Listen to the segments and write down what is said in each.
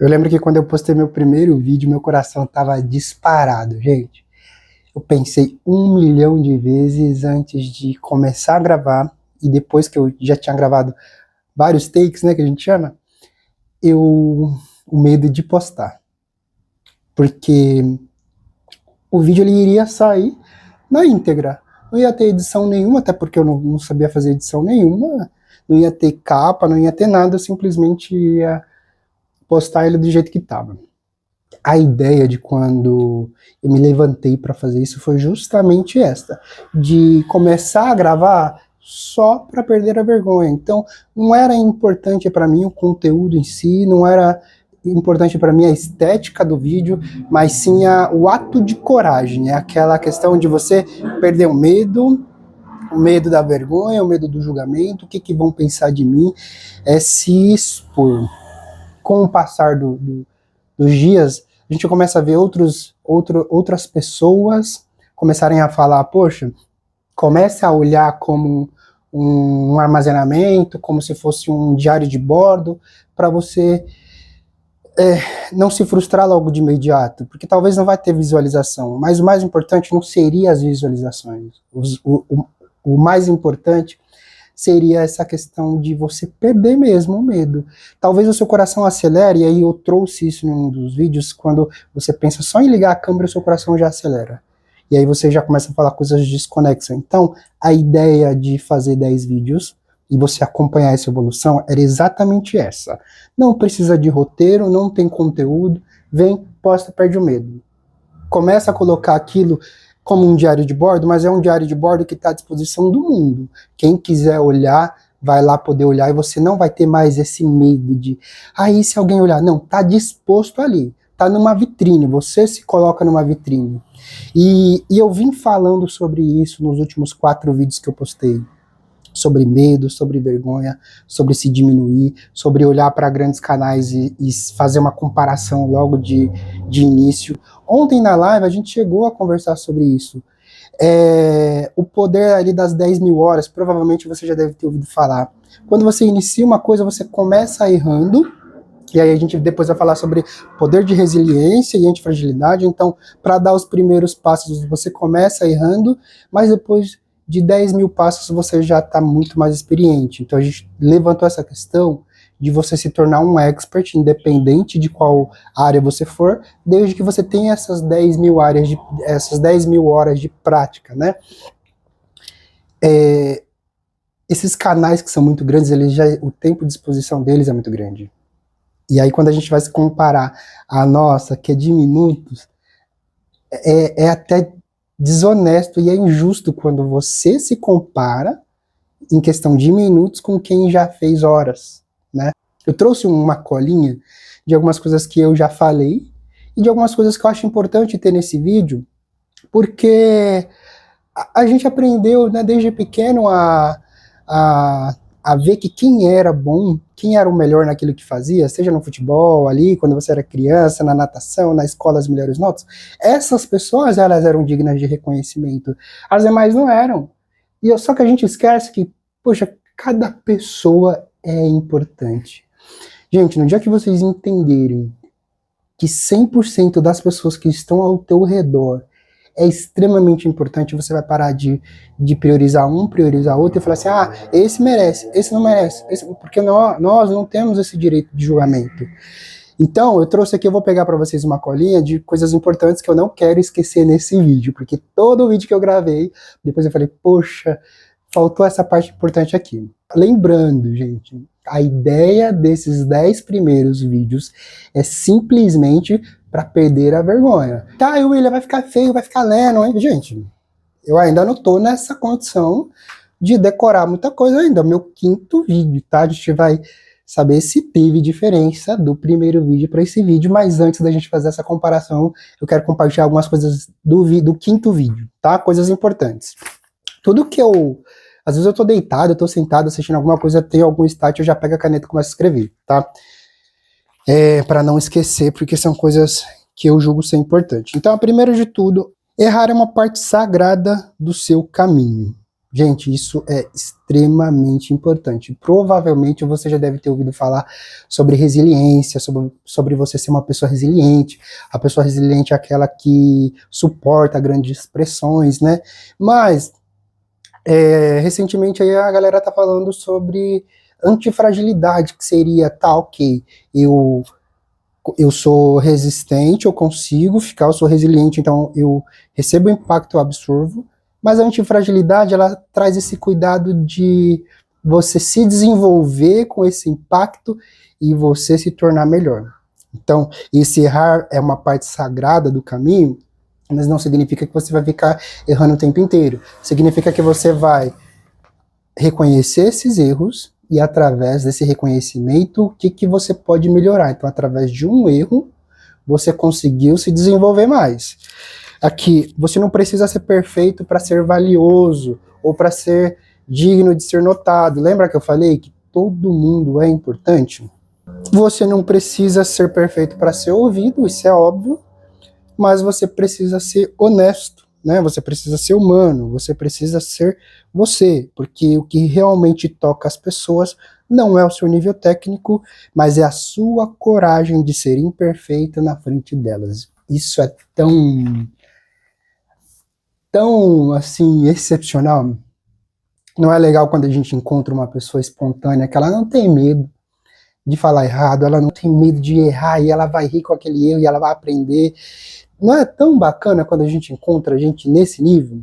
Eu lembro que quando eu postei meu primeiro vídeo, meu coração tava disparado, gente. Eu pensei 1 milhão de vezes antes de começar a gravar, e depois que eu já tinha gravado vários takes, né, que a gente chama, o medo de postar. Porque o vídeo ele iria sair na íntegra. Não ia ter edição nenhuma, até porque eu não sabia fazer edição nenhuma. Não ia ter capa, não ia ter nada, eu simplesmente ia postar ele do jeito que estava. A ideia de quando eu me levantei para fazer isso foi justamente esta, de começar a gravar só para perder a vergonha. Então, não era importante para mim o conteúdo em si, não era importante para mim a estética do vídeo, mas sim o ato de coragem, é aquela questão de você perder o medo da vergonha, o medo do julgamento, o que vão pensar de mim, é se expor. Com o passar dos dias, a gente começa a ver outras pessoas começarem a falar, poxa, comece a olhar como um armazenamento, como se fosse um diário de bordo, para você não se frustrar logo de imediato, porque talvez não vai ter visualização, mas o mais importante não seria as visualizações, o mais importante seria essa questão de você perder mesmo o medo. Talvez o seu coração acelere, e aí eu trouxe isso em um dos vídeos, quando você pensa só em ligar a câmera, o seu coração já acelera. E aí você já começa a falar coisas desconexas. Então, a ideia de fazer 10 vídeos e você acompanhar essa evolução era exatamente essa. Não precisa de roteiro, não tem conteúdo, vem, posta, perde o medo. Começa a colocar aquilo como um diário de bordo, mas é um diário de bordo que está à disposição do mundo. Quem quiser olhar, vai lá poder olhar e você não vai ter mais esse medo de, e se alguém olhar? Não, está disposto ali, está numa vitrine, você se coloca numa vitrine. E eu vim falando sobre isso nos últimos 4 vídeos que eu postei. Sobre medo, sobre vergonha, sobre se diminuir, sobre olhar para grandes canais e fazer uma comparação logo de início. Ontem na live a gente chegou a conversar sobre isso. O poder ali das 10 mil horas, provavelmente você já deve ter ouvido falar. Quando você inicia uma coisa, você começa errando, e aí a gente depois vai falar sobre poder de resiliência e antifragilidade. Então, para dar os primeiros passos, você começa errando, mas depois de 10 mil passos você já está muito mais experiente. Então a gente levantou essa questão de você se tornar um expert, independente de qual área você for, desde que você tenha essas 10 mil horas de prática, né? Esses canais que são muito grandes, o tempo de exposição deles é muito grande. E aí quando a gente vai se comparar a nossa, que é de minutos, é até desonesto e é injusto quando você se compara em questão de minutos com quem já fez horas, né? Eu trouxe uma colinha de algumas coisas que eu já falei e de algumas coisas que eu acho importante ter nesse vídeo, porque a gente aprendeu, né, desde pequeno a ver que quem era bom, quem era o melhor naquilo que fazia, seja no futebol, ali, quando você era criança, na natação, na escola, as melhores notas, essas pessoas, elas eram dignas de reconhecimento. As demais não eram. Só que a gente esquece que, poxa, cada pessoa é importante. Gente, no dia que vocês entenderem que 100% das pessoas que estão ao teu redor é extremamente importante, você vai parar de priorizar um, priorizar outro e falar assim, esse merece, esse não merece, porque nós não temos esse direito de julgamento. Então, eu trouxe aqui, eu vou pegar para vocês uma colinha de coisas importantes que eu não quero esquecer nesse vídeo, porque todo vídeo que eu gravei, depois eu falei, poxa, faltou essa parte importante aqui. Lembrando, gente, a ideia desses 10 primeiros vídeos é simplesmente para perder a vergonha. O William vai ficar feio, vai ficar lento, hein? Gente, eu ainda não tô nessa condição de decorar muita coisa ainda. Meu 5º vídeo, tá? A gente vai saber se teve diferença do primeiro vídeo para esse vídeo, mas antes da gente fazer essa comparação, eu quero compartilhar algumas coisas do 5º vídeo, tá? Coisas importantes. Tudo que às vezes eu tô deitado, eu tô sentado assistindo alguma coisa, tem algum start, eu já pego a caneta e começo a escrever, tá? Para não esquecer, porque são coisas que eu julgo ser importante. Então, primeiro de tudo, errar é uma parte sagrada do seu caminho. Gente, isso é extremamente importante. Provavelmente você já deve ter ouvido falar sobre resiliência, sobre você ser uma pessoa resiliente. A pessoa resiliente é aquela que suporta grandes pressões, né? Mas, recentemente aí a galera tá falando sobre antifragilidade, que seria, tá, ok, eu sou resistente, eu consigo ficar, eu sou resiliente, então eu recebo o impacto, eu absorvo, mas a antifragilidade, ela traz esse cuidado de você se desenvolver com esse impacto e você se tornar melhor. Então, esse errar é uma parte sagrada do caminho, mas não significa que você vai ficar errando o tempo inteiro. Significa que você vai reconhecer esses erros e através desse reconhecimento, o que você pode melhorar. Então, através de um erro, você conseguiu se desenvolver mais. Aqui, você não precisa ser perfeito para ser valioso ou para ser digno de ser notado. Lembra que eu falei que todo mundo é importante? Você não precisa ser perfeito para ser ouvido, isso é óbvio, mas você precisa ser honesto, né? Você precisa ser humano, você precisa ser você, porque o que realmente toca as pessoas não é o seu nível técnico, mas é a sua coragem de ser imperfeita na frente delas. Isso é tão assim, excepcional. Não é legal quando a gente encontra uma pessoa espontânea que ela não tem medo de falar errado, ela não tem medo de errar e ela vai rir com aquele erro e ela vai aprender. Não é tão bacana quando a gente encontra gente nesse nível?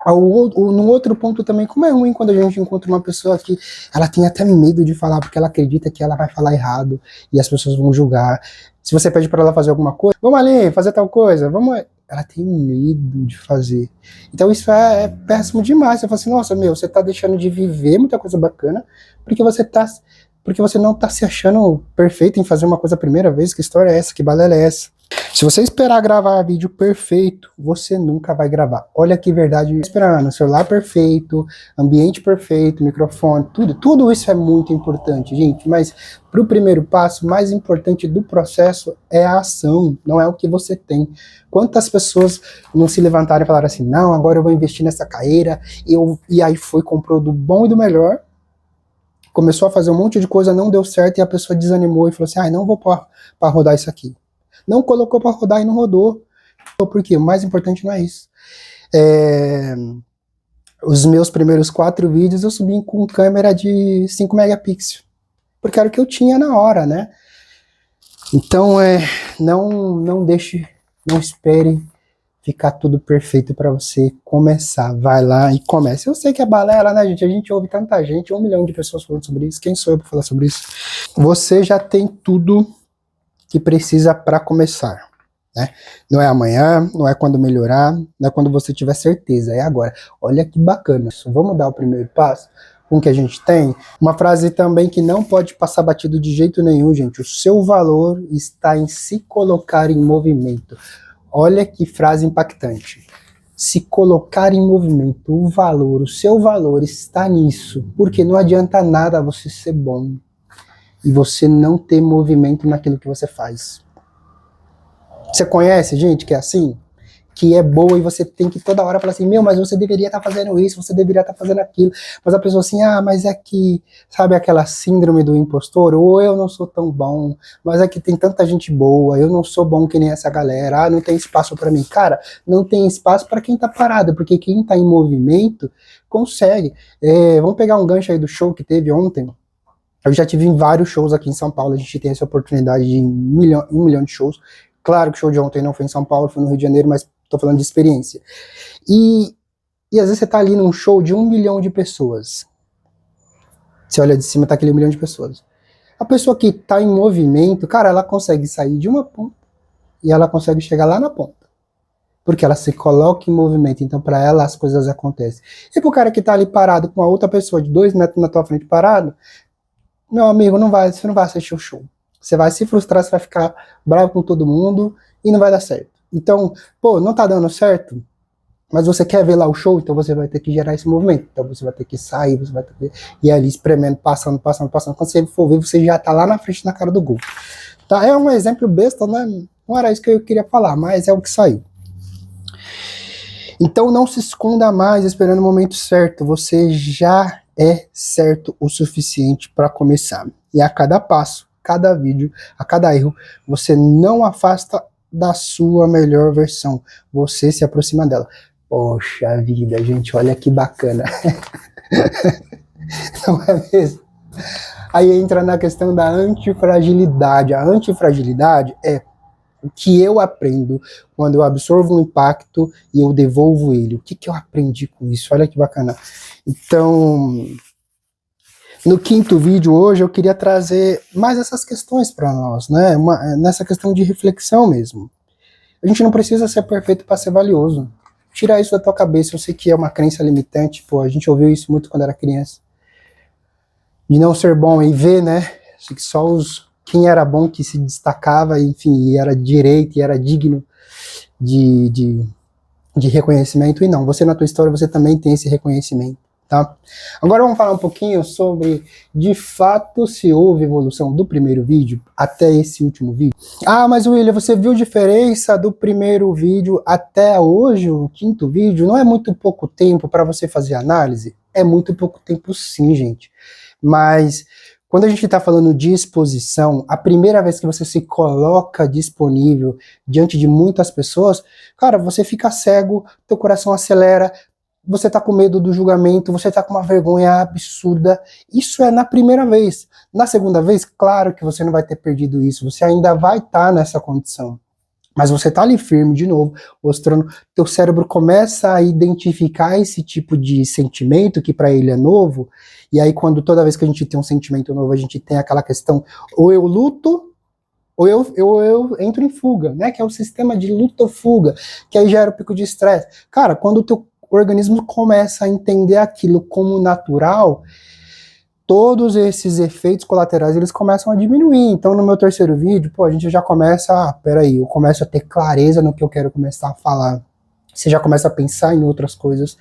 No outro ponto também, como é ruim quando a gente encontra uma pessoa que ela tem até medo de falar, porque ela acredita que ela vai falar errado e as pessoas vão julgar. Se você pede para ela fazer alguma coisa, vamos ali, fazer tal coisa, vamos. Ela tem medo de fazer. Então isso é péssimo demais. Você fala assim, nossa, meu, você tá deixando de viver muita coisa bacana, porque você não tá se achando perfeito em fazer uma coisa a primeira vez. Que história é essa? Que balela é essa? Se você esperar gravar vídeo perfeito, você nunca vai gravar. Olha que verdade, esperando, celular perfeito, ambiente perfeito, microfone, tudo isso é muito importante, gente, mas para o primeiro passo, mais importante do processo é a ação, não é o que você tem. Quantas pessoas não se levantaram e falaram assim, não, agora eu vou investir nessa carreira, e aí foi, comprou do bom e do melhor, começou a fazer um monte de coisa, não deu certo, e a pessoa desanimou e falou assim, não vou para rodar isso aqui. Não colocou para rodar e não rodou. Porque o mais importante não é isso. Os meus primeiros 4 vídeos eu subi com câmera de 5 megapixels. Porque era o que eu tinha na hora, né? Então, não deixe, não espere ficar tudo perfeito para você começar. Vai lá e comece. Eu sei que é balela, né, gente? A gente ouve tanta gente, 1 milhão de pessoas falando sobre isso. Quem sou eu para falar sobre isso? Você já tem tudo que precisa para começar, né? Não é amanhã, não é quando melhorar, não é quando você tiver certeza, é agora. Olha que bacana. Vamos dar o primeiro passo com o que a gente tem? Uma frase também que não pode passar batido de jeito nenhum, gente. O seu valor está em se colocar em movimento. Olha que frase impactante. Se colocar em movimento, o seu valor está nisso, porque não adianta nada você ser bom e você não ter movimento naquilo que você faz. Você conhece gente que é assim? Que é boa e você tem que toda hora falar assim, meu, mas você deveria estar fazendo isso, você deveria estar fazendo aquilo. Mas a pessoa assim, mas é que, sabe aquela síndrome do impostor? Ou eu não sou tão bom, mas é que tem tanta gente boa, eu não sou bom que nem essa galera, não tem espaço para mim. Cara, não tem espaço para quem tá parado, porque quem tá em movimento consegue. Vamos pegar um gancho aí do show que teve ontem. Eu já tive em vários shows aqui em São Paulo, a gente tem essa oportunidade de 1 milhão de shows. Claro que o show de ontem não foi em São Paulo, foi no Rio de Janeiro, mas tô falando de experiência. E às vezes você tá ali num show de 1 milhão de pessoas. Você olha de cima, tá aquele 1 milhão de pessoas. A pessoa que tá em movimento, cara, ela consegue sair de uma ponta e ela consegue chegar lá na ponta. Porque ela se coloca em movimento, então para ela as coisas acontecem. E pro cara que tá ali parado com a outra pessoa de 2 metros na tua frente parado, meu amigo, você não vai assistir o show. Você vai se frustrar, você vai ficar bravo com todo mundo e não vai dar certo. Então, não tá dando certo, mas você quer ver lá o show, então você vai ter que gerar esse movimento. Então você vai ter que sair, você vai ter que ir ali espremendo, passando. Quando você for ver, você já tá lá na frente, na cara do gol. Tá? É um exemplo besta, né? Não era isso que eu queria falar, mas é o que saiu. Então não se esconda mais esperando o momento certo, você já é certo o suficiente para começar. E a cada passo, cada vídeo, a cada erro, você não afasta da sua melhor versão, você se aproxima dela. Poxa vida, gente, olha que bacana. Não é mesmo? Aí entra na questão da antifragilidade. A antifragilidade é o que eu aprendo quando eu absorvo um impacto e eu devolvo ele. O que eu aprendi com isso? Olha que bacana. Então, no quinto vídeo hoje eu queria trazer mais essas questões para nós, né? Nessa questão de reflexão mesmo. A gente não precisa ser perfeito para ser valioso. Tira isso da tua cabeça. Eu sei que é uma crença limitante, pô, a gente ouviu isso muito quando era criança. De não ser bom e ver, né? Acho que só quem era bom que se destacava, enfim, e era direito e era digno de reconhecimento. E não, você na tua história, você também tem esse reconhecimento, tá? Agora vamos falar um pouquinho sobre, de fato, se houve evolução do primeiro vídeo até esse último vídeo. Ah, mas William, você viu diferença do primeiro vídeo até hoje, o quinto vídeo? Não é muito pouco tempo para você fazer análise? É muito pouco tempo sim, gente. Mas quando a gente está falando de exposição, a primeira vez que você se coloca disponível diante de muitas pessoas, cara, você fica cego, teu coração acelera, você tá com medo do julgamento, você tá com uma vergonha absurda. Isso é na primeira vez. Na segunda vez, claro que você não vai ter perdido isso, você ainda vai estar nessa condição. Mas você tá ali firme de novo, mostrando, teu cérebro começa a identificar esse tipo de sentimento que para ele é novo, e aí quando toda vez que a gente tem um sentimento novo, a gente tem aquela questão, ou eu luto, ou eu entro em fuga, né, que é o sistema de luta ou fuga, que aí gera o pico de estresse. Cara, quando o teu organismo começa a entender aquilo como natural, todos esses efeitos colaterais, eles começam a diminuir. Então, no meu terceiro vídeo, pô, a gente já começa, peraí, eu começo a ter clareza no que eu quero começar a falar. Você já começa a pensar em outras coisas.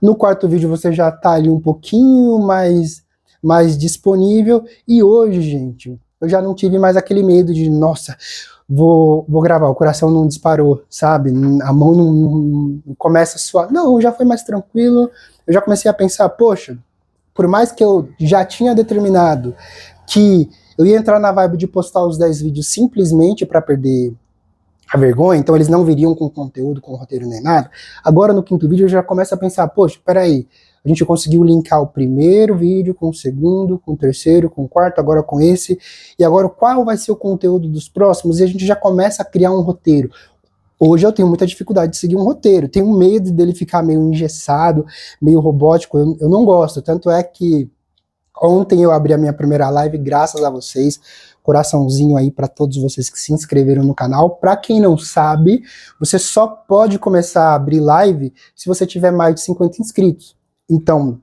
No quarto vídeo, você já tá ali um pouquinho mais disponível. E hoje, gente, eu já não tive mais aquele medo de, nossa, vou gravar, o coração não disparou, sabe? A mão não começa a suar. Não, já foi mais tranquilo. Eu já comecei a pensar, poxa, por mais que eu já tinha determinado que eu ia entrar na vibe de postar os 10 vídeos simplesmente para perder a vergonha, então eles não viriam com conteúdo, com roteiro nem nada, agora no quinto vídeo eu já começo a pensar, poxa, peraí, a gente conseguiu linkar o primeiro vídeo com o segundo, com o terceiro, com o quarto, agora com esse, e agora qual vai ser o conteúdo dos próximos, e a gente já começa a criar um roteiro. Hoje eu tenho muita dificuldade de seguir um roteiro, tenho medo dele ficar meio engessado, meio robótico, eu não gosto, tanto é que ontem eu abri a minha primeira live, graças a vocês, coraçãozinho aí para todos vocês que se inscreveram no canal. Para quem não sabe, você só pode começar a abrir live se você tiver mais de 50 inscritos. Então,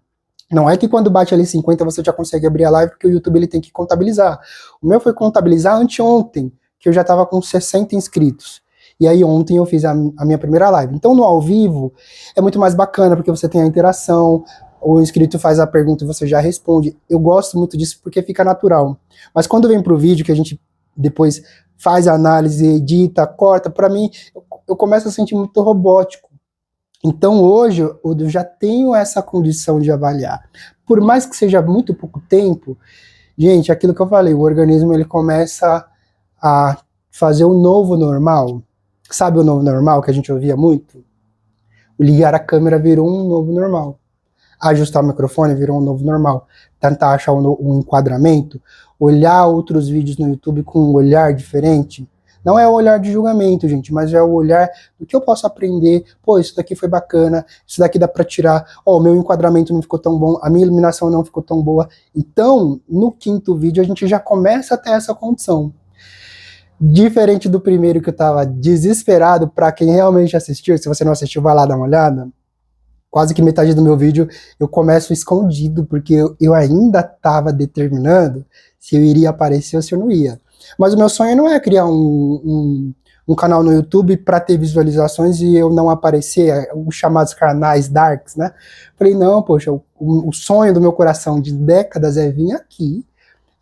não é que quando bate ali 50 você já consegue abrir a live, porque o YouTube ele tem que contabilizar. O meu foi contabilizar anteontem, que eu já estava com 60 inscritos. E aí ontem eu fiz a minha primeira live. Então no ao vivo é muito mais bacana, porque você tem a interação, o inscrito faz a pergunta e você já responde. Eu gosto muito disso porque fica natural. Mas quando vem pro vídeo, que a gente depois faz a análise, edita, corta, para mim, eu começo a sentir muito robótico. Então hoje eu já tenho essa condição de avaliar. Por mais que seja muito pouco tempo, gente, aquilo que eu falei, o organismo ele começa a fazer o novo normal. Sabe o novo normal que a gente ouvia muito? Ligar a câmera virou um novo normal. Ajustar o microfone virou um novo normal. Tentar achar um enquadramento, olhar outros vídeos no YouTube com um olhar diferente. Não é o olhar de julgamento, gente, mas é o olhar do que eu posso aprender. Pô, isso daqui foi bacana, isso daqui dá pra tirar. Ó, o meu enquadramento não ficou tão bom, a minha iluminação não ficou tão boa. Então, no quinto vídeo, a gente já começa a ter essa condição. Diferente do primeiro que eu tava desesperado, pra quem realmente assistiu, se você não assistiu, vai lá dar uma olhada. Quase que metade do meu vídeo eu começo escondido, porque eu ainda tava determinando se eu iria aparecer ou se eu não ia. Mas o meu sonho não é criar um canal no YouTube para ter visualizações e eu não aparecer, os chamados canais darks, né? Falei, não, poxa, o sonho do meu coração de décadas é vir aqui,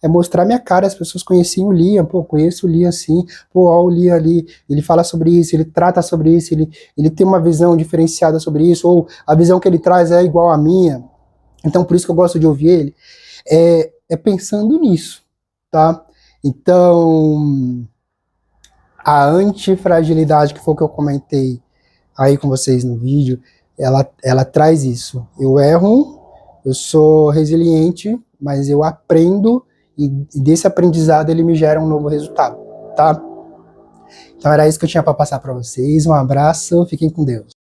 é mostrar minha cara, as pessoas conheciam o Liam, pô, conheço o Liam assim, pô, ó, o Liam ali, ele fala sobre isso, ele trata sobre isso, ele tem uma visão diferenciada sobre isso, ou a visão que ele traz é igual à minha, então por isso que eu gosto de ouvir ele, é pensando nisso, tá? Então, a antifragilidade, que foi o que eu comentei aí com vocês no vídeo, ela traz isso. Eu erro, eu sou resiliente, mas eu aprendo e desse aprendizado ele me gera um novo resultado, tá? Então era isso que eu tinha para passar para vocês. Um abraço, fiquem com Deus.